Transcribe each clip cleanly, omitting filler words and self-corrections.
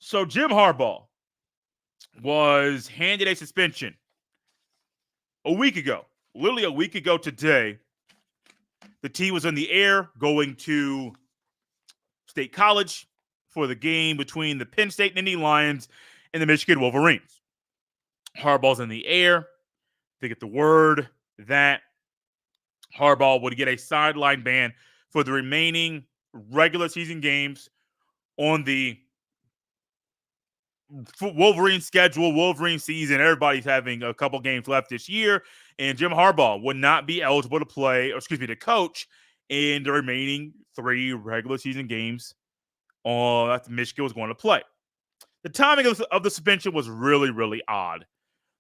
So Jim Harbaugh was handed a suspension a week ago. Literally a week ago today, the team was in the air going to State College for the game between the Penn State Nittany Lions and the Michigan Wolverines. Harbaugh's in the air. They get the word that Harbaugh would get a sideline ban for the remaining regular season games on the Wolverine schedule, Wolverine season. Everybody's having a couple games left this year, and Jim Harbaugh would not be eligible to play, or excuse me, to coach in the remaining 3 regular season games that Michigan was going to play. The timing of the suspension was really, really odd.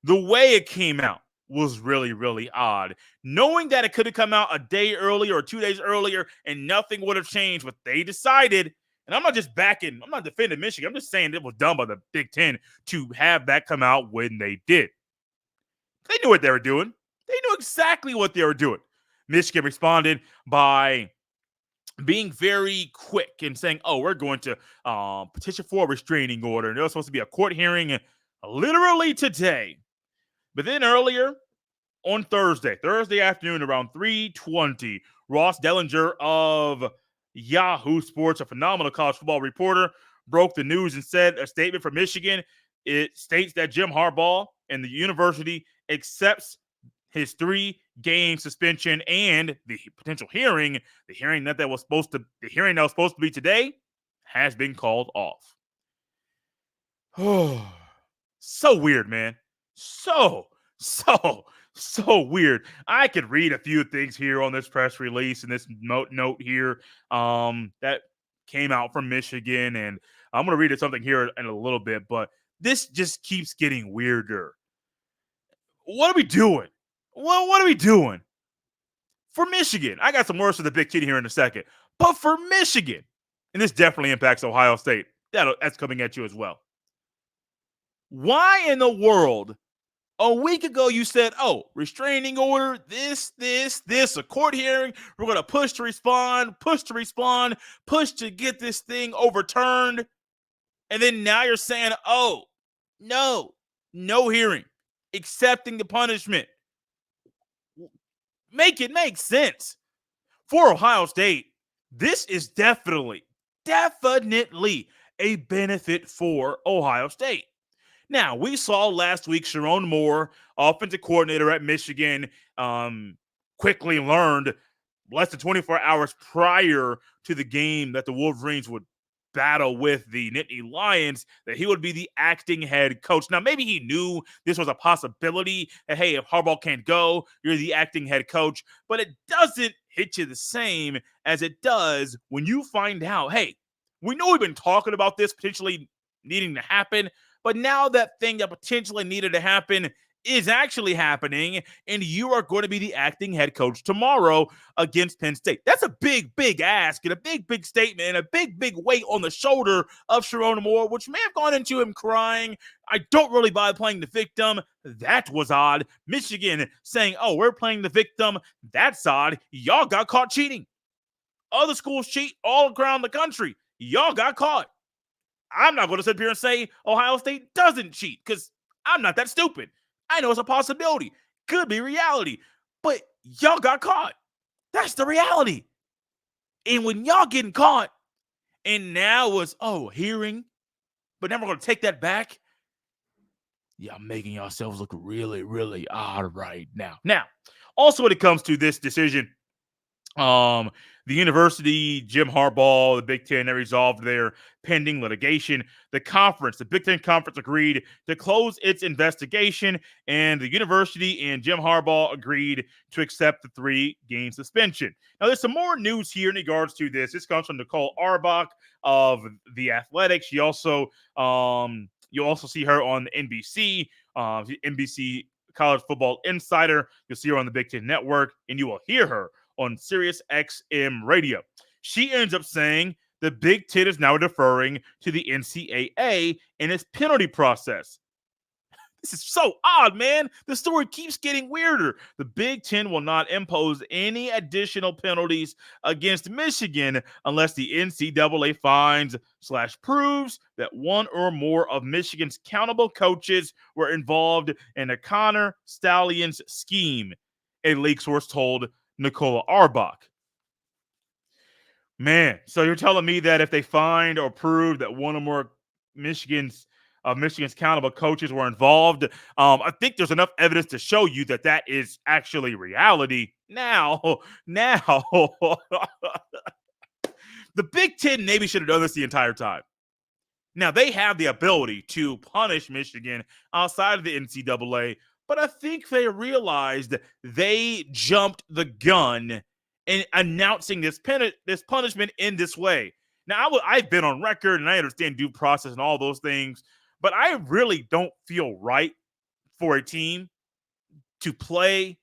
The way it came out was really, really odd. Knowing that it could have come out a day earlier or 2 days earlier and nothing would have changed, but they decided, and I'm not defending Michigan. I'm just saying it was done by the Big Ten to have that come out when they did. They knew what they were doing. They knew exactly what they were doing. Michigan responded by being very quick and saying, we're going to petition for a restraining order. And there was supposed to be a court hearing literally today. But then earlier on Thursday afternoon around 3:20, Ross Dellinger of Yahoo Sports, a phenomenal college football reporter, broke the news and said a statement from Michigan. It states that Jim Harbaugh and the university accepts his 3-game suspension and the potential hearing. The hearing that was supposed to be today has been called off. Oh, so weird, man. So weird. I could read a few things here on this press release and this note here that came out from Michigan, and I'm going to read something here in a little bit, but this just keeps getting weirder. What are we doing? Well, what are we doing? For Michigan, I got some words for the Big Ten here in a second, but for Michigan, and this definitely impacts Ohio State, that's coming at you as well. Why in the world, a week ago you said, restraining order, this, a court hearing, we're going to push to get this thing overturned, and then now you're saying, no hearing, accepting the punishment. Make it make sense. For Ohio State, this is definitely a benefit for Ohio State. Now, we saw last week Sharon Moore, offensive coordinator at Michigan, quickly learned less than 24 hours prior to the game that the Wolverines would battle with the Nittany Lions that he would be the acting head coach. Now, maybe he knew this was a possibility that, hey, if Harbaugh can't go, you're the acting head coach. But it doesn't hit you the same as it does when you find out, hey, we know we've been talking about this potentially needing to happen, but now that thing that potentially needed to happen is actually happening, and you are going to be the acting head coach tomorrow against Penn State. That's a big, big ask and a big, big statement and a big, big weight on the shoulder of Sharon Moore, which may have gone into him crying. I don't really buy playing the victim. That was odd. Michigan saying, we're playing the victim. That's odd. Y'all got caught cheating. Other schools cheat all around the country. Y'all got caught. I'm not going to sit here and say Ohio State doesn't cheat because I'm not that stupid. I know it's a possibility. Could be reality. But y'all got caught. That's the reality. And when y'all getting caught, and now was, hearing, but now we're going to take that back, y'all making yourselves look really, really odd right now. Now, also when it comes to this decision, the university, Jim Harbaugh, the Big Ten, they resolved their pending litigation. The Big Ten Conference agreed to close its investigation, and the university and Jim Harbaugh agreed to accept the 3-game suspension. Now, there's some more news here in regards to this. This comes from Nicole Auerbach of The Athletics. You'll also see her on NBC, NBC College Football Insider. You'll see her on the Big Ten Network, and you will hear her on Sirius XM Radio. She ends up saying the Big Ten is now deferring to the NCAA in its penalty process. This is so odd, man. The story keeps getting weirder. The Big Ten will not impose any additional penalties against Michigan unless the NCAA finds / proves that one or more of Michigan's countable coaches were involved in a Connor Stallions scheme, a leak source told Nicola Arbach. Man, so you're telling me that if they find or prove that one or more Michigan's Michigan's countable coaches were involved, I think there's enough evidence to show you that that is actually reality. Now, the Big Ten maybe should have done this the entire time. Now, they have the ability to punish Michigan outside of the NCAA, but I think they realized they jumped the gun in announcing this punishment in this way. Now, I've been on record and I understand due process and all those things, but I really don't feel right for a team to play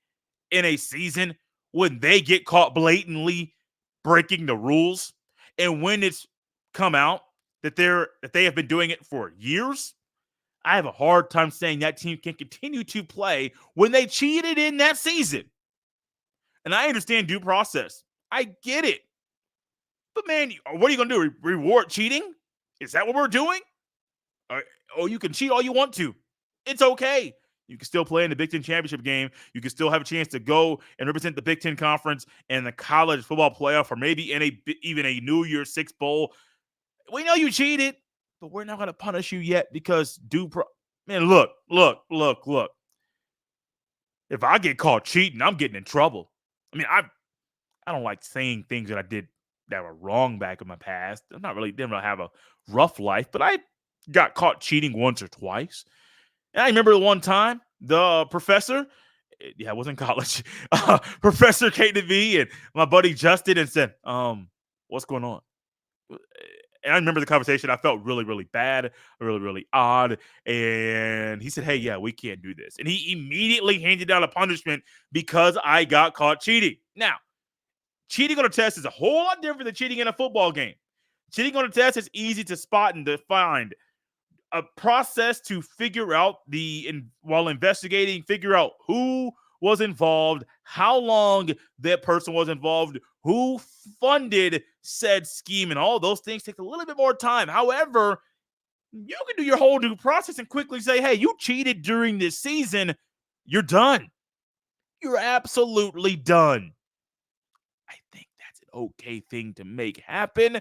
in a season when they get caught blatantly breaking the rules, and when it's come out that they have been doing it for years. I have a hard time saying that team can continue to play when they cheated in that season. And I understand due process. I get it. But man, what are you going to do? Reward cheating? Is that what we're doing? Or you can cheat all you want to. It's okay. You can still play in the Big Ten championship game. You can still have a chance to go and represent the Big Ten Conference and the college football playoff, or maybe in even a New Year's Six bowl. We know you cheated, but we're not going to punish you yet because man, look. If I get caught cheating, I'm getting in trouble. I mean, I don't like saying things that I did that were wrong back in my past. Didn't really have a rough life, but I got caught cheating once or twice. And I remember the one time the professor, it was in college, professor came to me and my buddy Justin and said, what's going on? And I remember the conversation. I felt really, really bad, really, really odd. And he said, hey, yeah, we can't do this. And he immediately handed down a punishment because I got caught cheating. Now, cheating on a test is a whole lot different than cheating in a football game. Cheating on a test is easy to spot and to find. A process to figure out while investigating, figure out who was involved, how long that person was involved, who funded said scheme, and all those things take a little bit more time. However, you can do your whole due process and quickly say, hey, you cheated during this season. You're done. You're absolutely done. I think that's an okay thing to make happen.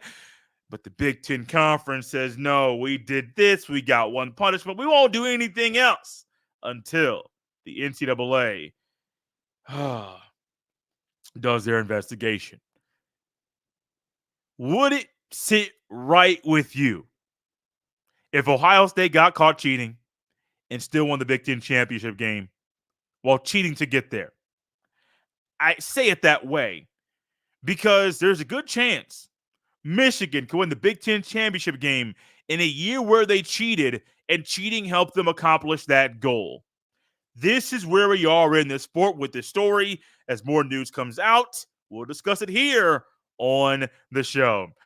But the Big Ten Conference says, no, we did this. We got one punishment. We won't do anything else until the NCAA does their investigation. Would it sit right with you if Ohio State got caught cheating and still won the Big Ten championship game while cheating to get there? I say it that way because there's a good chance Michigan could win the Big Ten championship game in a year where they cheated, and cheating helped them accomplish that goal. This is where we are in this sport with this story. As more news comes out, we'll discuss it here on the show.